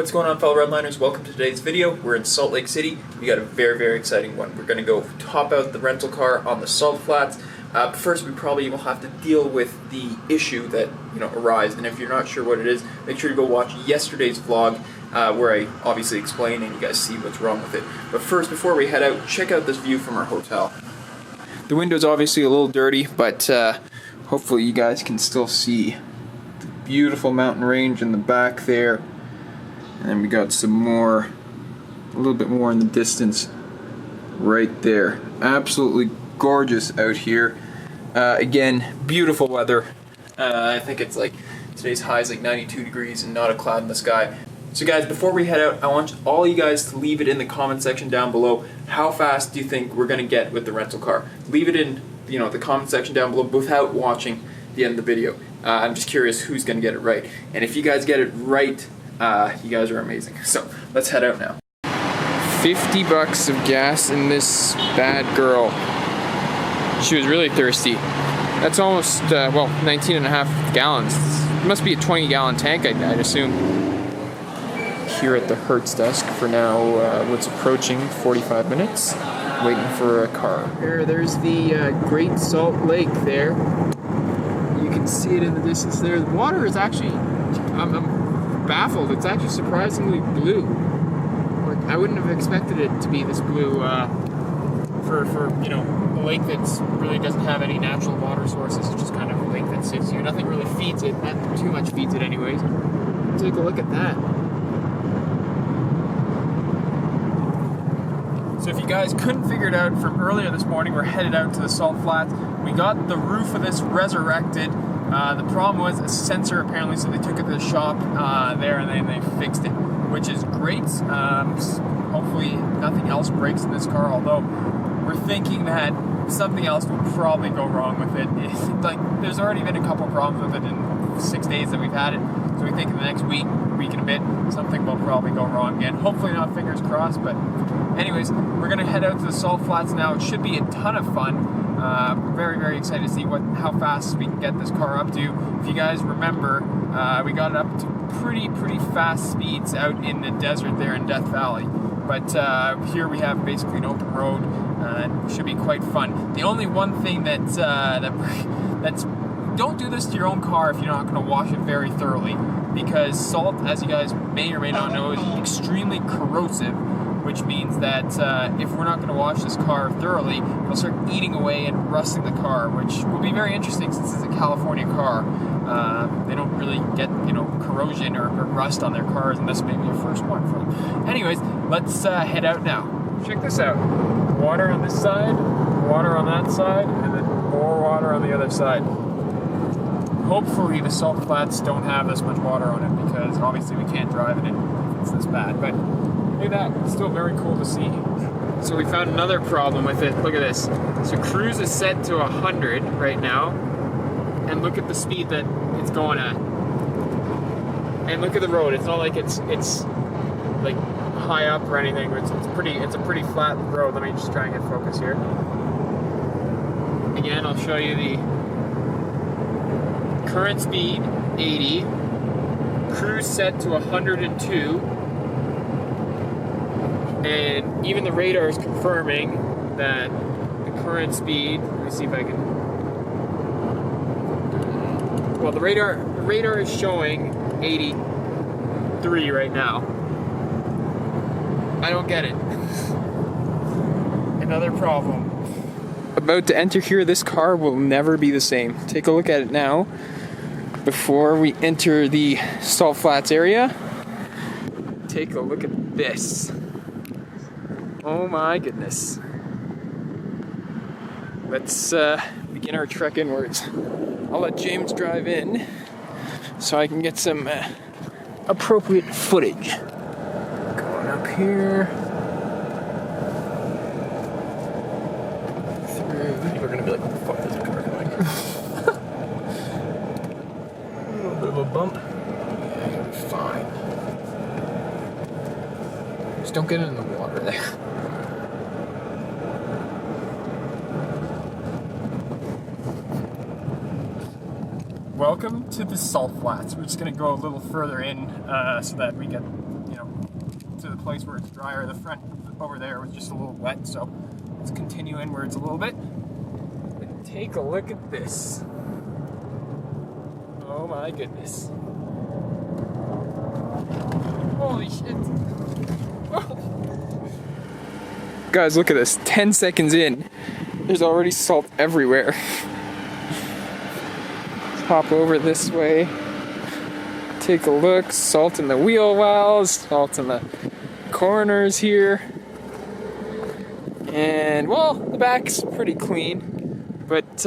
What's going on, fellow Redliners? Welcome to today's video. We're in Salt Lake City. We got a very exciting one. We're going to go top out the rental car on the Salt Flats. But first, we probably will have to deal with the issue that arose. And if you're not sure what it is, make sure to go watch yesterday's vlog where I obviously explain and you guys see what's wrong with it. But first, before we head out, check out this view from our hotel. The window's obviously a little dirty, but hopefully you guys can still see the beautiful mountain range in the back there. And we got some more, a little bit more in the distance right there. Absolutely gorgeous out here. Again, beautiful weather. I think it's like, today's high is like 92 degrees and not a cloud in the sky. So guys, before we head out, I want all you guys to leave it in the comment section down below. How fast do you think we're gonna get with the rental car? Leave it in the comment section down below without watching the end of the video. I'm just curious who's gonna get it right. And if you guys get it right, you guys are amazing. So let's head out now. 50 bucks of gas in this bad girl. She was really thirsty. That's almost, 19 and a half gallons. It must be a 20-gallon tank, I'd assume. Here at the Hertz desk for now, what's approaching 45 minutes, waiting for a car. There's the Great Salt Lake there. You can see it in the distance there. The water is actually, I'm baffled. It's actually surprisingly blue. Like, I wouldn't have expected it to be this blue for a lake that really doesn't have any natural water sources. It's just kind of a lake that sits here. Nothing really feeds it. Not too much feeds it anyways. Take a look at that. So if you guys couldn't figure it out from earlier this morning, we're headed out to the Salt Flats. We got the roof of this resurrected. The problem was a sensor apparently, so they took it to the shop there and then they fixed it, which is great. Hopefully nothing else breaks in this car, although we're thinking that something else will probably go wrong with it. There's already been a couple problems with it in 6 days that we've had it, so we think in the next week and a bit, something will probably go wrong again. Hopefully not, fingers crossed, but anyways, we're going to head out to the Salt Flats now. It should be a ton of fun. Very excited to see how fast we can get this car up to. If you guys remember, we got it up to pretty fast speeds out in the desert there in Death Valley. But here we have basically an open road, and it should be quite fun. The only one thing that's don't do this to your own car if you're not going to wash it very thoroughly, because salt, as you guys may or may not know, is extremely corrosive, which means that if we're not going to wash this car thoroughly, it'll start eating away and rusting the car, which will be very interesting since it's a California car. They don't really get corrosion or rust on their cars, and this may be a first one for them. Anyways, let's head out now. Check this out. Water on this side, water on that side, and then more water on the other side. Hopefully the Salt Flats don't have this much water on it, because obviously we can't drive in it if it's this bad. But look at that, it's still very cool to see. So we found another problem with it. Look at this. So cruise is set to 100 right now, and look at the speed that it's going at. And look at the road. It's not like it's like high up or anything. It's a pretty flat road. Let me just try and get focus here. Again, I'll show you the current speed, 80. Cruise set to 102. And even the radar is confirming that the current speed, let me see if I can, well, the radar is showing 83 right now. I don't get it. Another problem. About to enter here, this car will never be the same. Take a look at it now before we enter the Salt Flats area. Take a look at this. Oh my goodness. Let's begin our trek inwards. I'll let James drive in so I can get some appropriate footage. Going up here. Through. People are going to be like, what the fuck is the car going? A little bit of a bump. Yeah, you'll be fine. Just don't get it in the water there. Welcome to the Salt Flats. We're just going to go a little further in so that we get place where it's drier. The front over there was just a little wet, so let's continue inwards a little bit. And take a look at this. Oh my goodness. Holy shit. Guys, look at this. 10 seconds in, there's already salt everywhere. Let's hop over this way. Take a look. Salt in the wheel wells, salt in the corners here. And, well, the back's pretty clean. But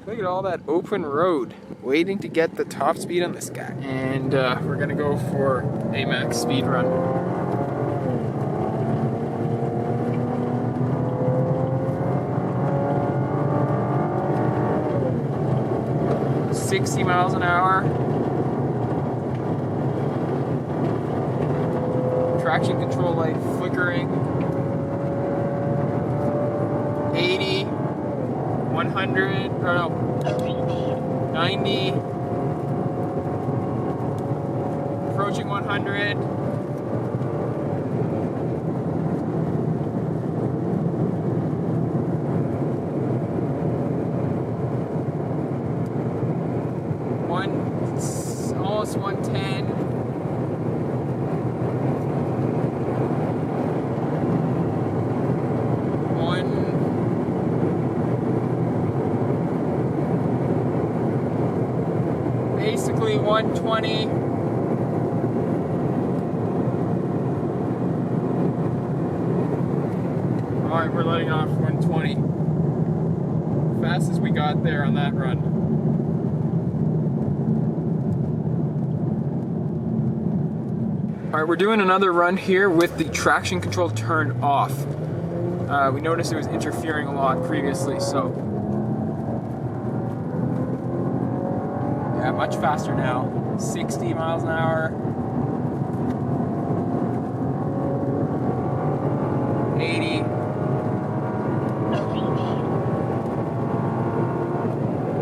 look at all that open road waiting to get the top speed on this guy. And we're going to go for a max speed run. 60 miles an hour. Traction control light flickering. 80, 100, or no, 90, approaching 100. Almost 110. Basically 120. Alright, we're letting off 120. Fastest we got there on that run. Alright, we're doing another run here with the traction control turned off. We noticed it was interfering a lot previously, so yeah, much faster now. 60 miles an hour. 80.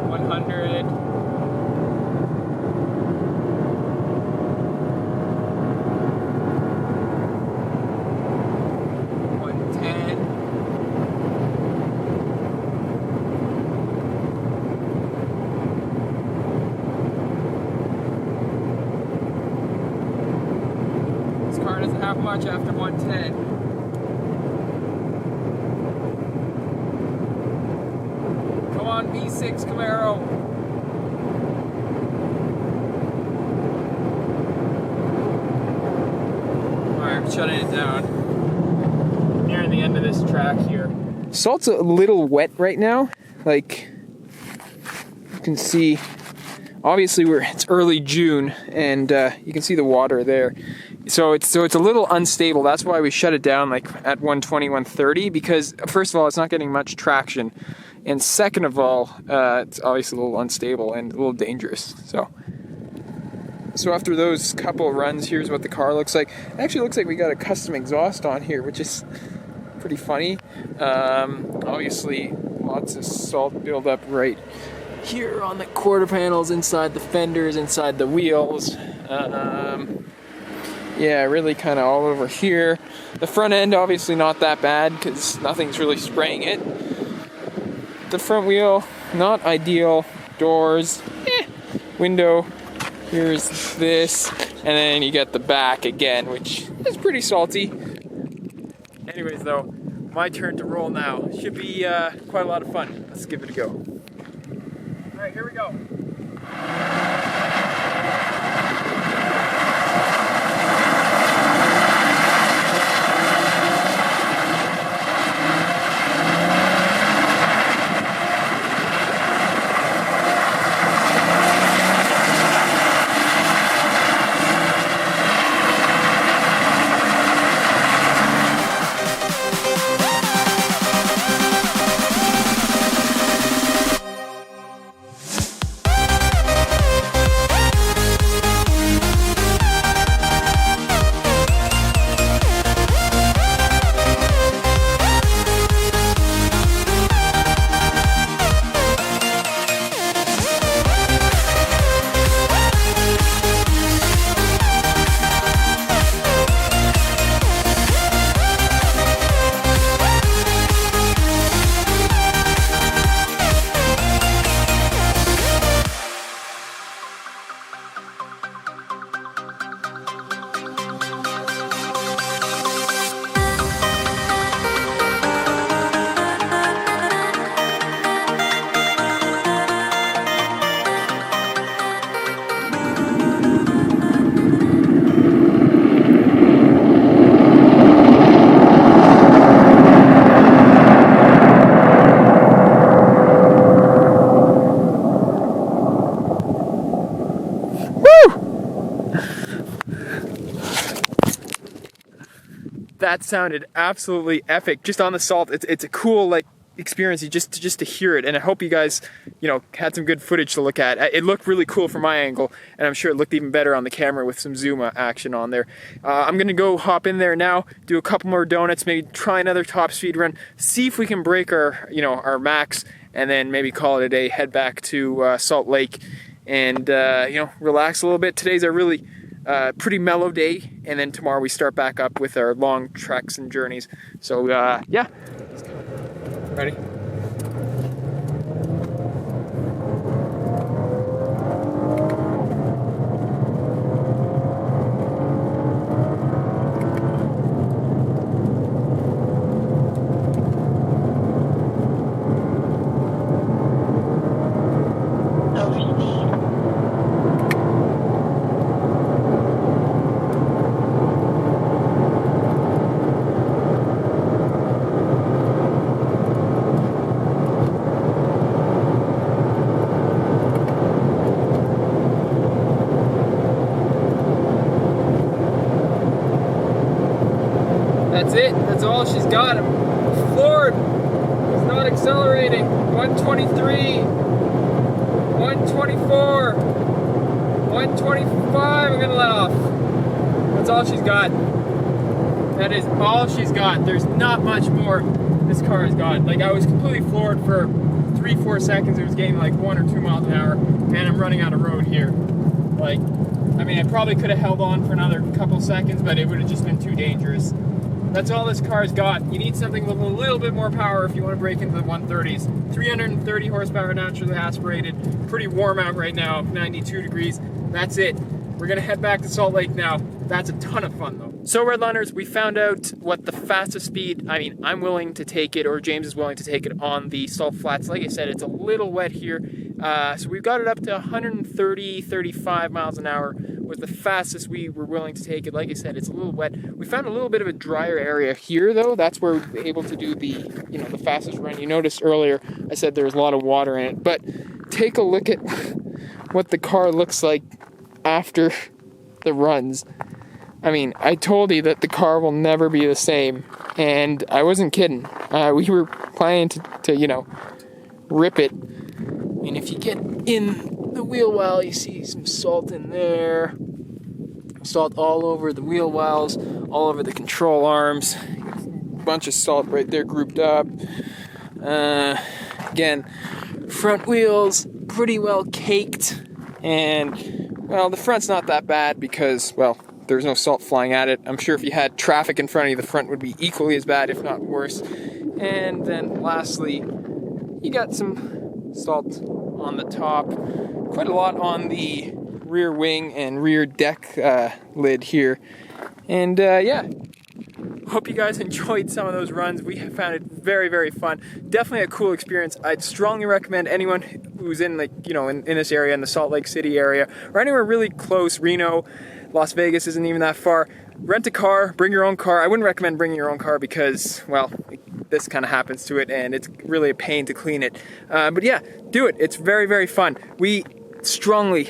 100. 110. This car doesn't have much after 110. Come on, V6 Camaro. Alright, shutting it down. Nearing the end of this track here. Salt's a little wet right now. Like, you can see, obviously it's early June, and you can see the water there. So it's a little unstable. That's why we shut it down like at 120, 130, because first of all, it's not getting much traction. And second of all, it's obviously a little unstable and a little dangerous. So after those couple runs, here's what the car looks like. It actually looks like we got a custom exhaust on here, which is pretty funny. Obviously, lots of salt buildup right here on the quarter panels, inside the fenders, inside the wheels. Yeah, really kind of all over here. The front end, obviously not that bad because nothing's really spraying it. The front wheel, not ideal. Doors, window, here's this, and then you get the back again, which is pretty salty. Anyways though, my turn to roll now. Should be quite a lot of fun. Let's give it a go. Alright, here we go. That sounded absolutely epic. Just on the salt, it's a cool like experience just to hear it, and I hope you guys, you know, had some good footage to look at. It looked really cool from my angle, and I'm sure it looked even better on the camera with some zoom action on there. I'm gonna go hop in there now, do a couple more donuts, maybe try another top speed run, see if we can break our, you know, our max, and then maybe call it a day, head back to Salt Lake, and you know, relax a little bit. Today's a really pretty mellow day, and then tomorrow we start back up with our long treks and journeys. So yeah. Ready? That's it. That's all she's got. I'm floored. It's not accelerating. 123, 124, 125. I'm gonna let off. That's all she's got. That is all she's got. There's not much more this car has got. Like, I was completely floored for 3-4 seconds. It was getting like 1 or 2 miles an hour, and I'm running out of road here. Like, I mean, I probably could have held on for another couple seconds, but it would have just been too dangerous. That's all this car's got. You need something with a little bit more power if you want to break into the 130s. 330 horsepower, naturally aspirated. Pretty warm out right now, 92 degrees. That's it. We're gonna head back to Salt Lake now. That's a ton of fun though. So Redliners, we found out what the fastest speed, I mean, I'm willing to take it, or James is willing to take it on the Salt Flats. Like I said, it's a little wet here. So we've got it up to 130, 35 miles an hour was the fastest we were willing to take it. Like I said, it's a little wet. We found a little bit of a drier area here though. That's where we were able to do the, you know, the fastest run. You noticed earlier I said there's a lot of water in it, but take a look at what the car looks like after the runs. I mean, I told you that the car will never be the same, and I wasn't kidding. We were planning to you know, rip it. I mean, if you get in the wheel well, you see some salt in there. Salt all over the wheel wells, all over the control arms. A bunch of salt right there grouped up. Again, front wheels pretty well caked, and well, the front's not that bad because, well, there's no salt flying at it. I'm sure if you had traffic in front of you, the front would be equally as bad, if not worse. And then lastly, you got some salt on the top, quite a lot on the rear wing and rear deck lid here. And yeah, hope you guys enjoyed some of those runs. We have found it very, very fun. Definitely a cool experience. I'd strongly recommend anyone who's in, like, you know, in this area, in the Salt Lake City area, or anywhere really close, Reno, Las Vegas isn't even that far. Rent a car, bring your own car. I wouldn't recommend bringing your own car because, well, this kind of happens to it and it's really a pain to clean it. But yeah, do it. It's very, very fun. We strongly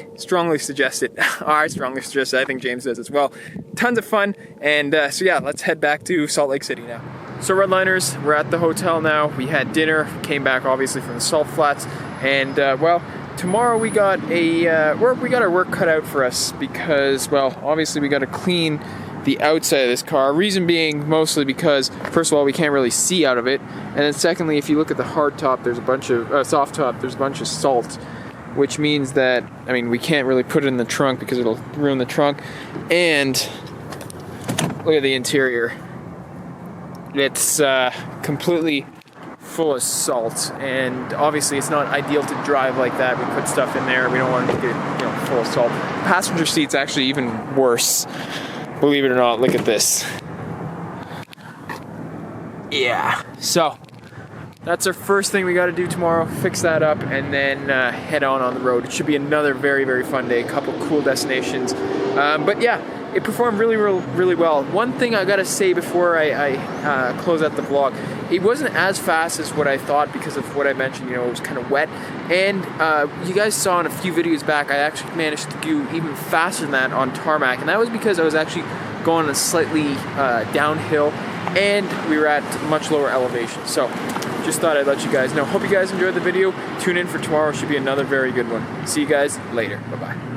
suggest it. I strongly suggest it. I think James does as well. Tons of fun. And so yeah, let's head back to Salt Lake City now. So Redliners, we're at the hotel now. We had dinner, came back obviously from the Salt Flats, and well, tomorrow we got our work cut out for us because, well, obviously we got to clean the outside of this car. Reason being mostly because, first of all, we can't really see out of it, and then secondly, if you look at the hard top, there's a bunch of soft top, there's a bunch of salt, which means that, I mean, we can't really put it in the trunk because it'll ruin the trunk. And look at the interior. It's completely full of salt, and obviously it's not ideal to drive like that. We put stuff in there, we don't want it to get, you know, full of salt. Passenger seat's actually even worse, believe it or not. Look at this. Yeah, so that's our first thing we got to do tomorrow, fix that up, and then head on the road. It should be another very, very fun day, a couple cool destinations, but yeah, it performed really, really well. One thing I gotta say before I close out the vlog, it wasn't as fast as what I thought because of what I mentioned. You know, it was kind of wet, and you guys saw in a few videos back, I actually managed to do even faster than that on tarmac, and that was because I was actually going a slightly downhill, and we were at much lower elevation. So just thought I'd let you guys know. Hope you guys enjoyed the video. Tune in for tomorrow. Should be another very good one. See you guys later. Bye-bye.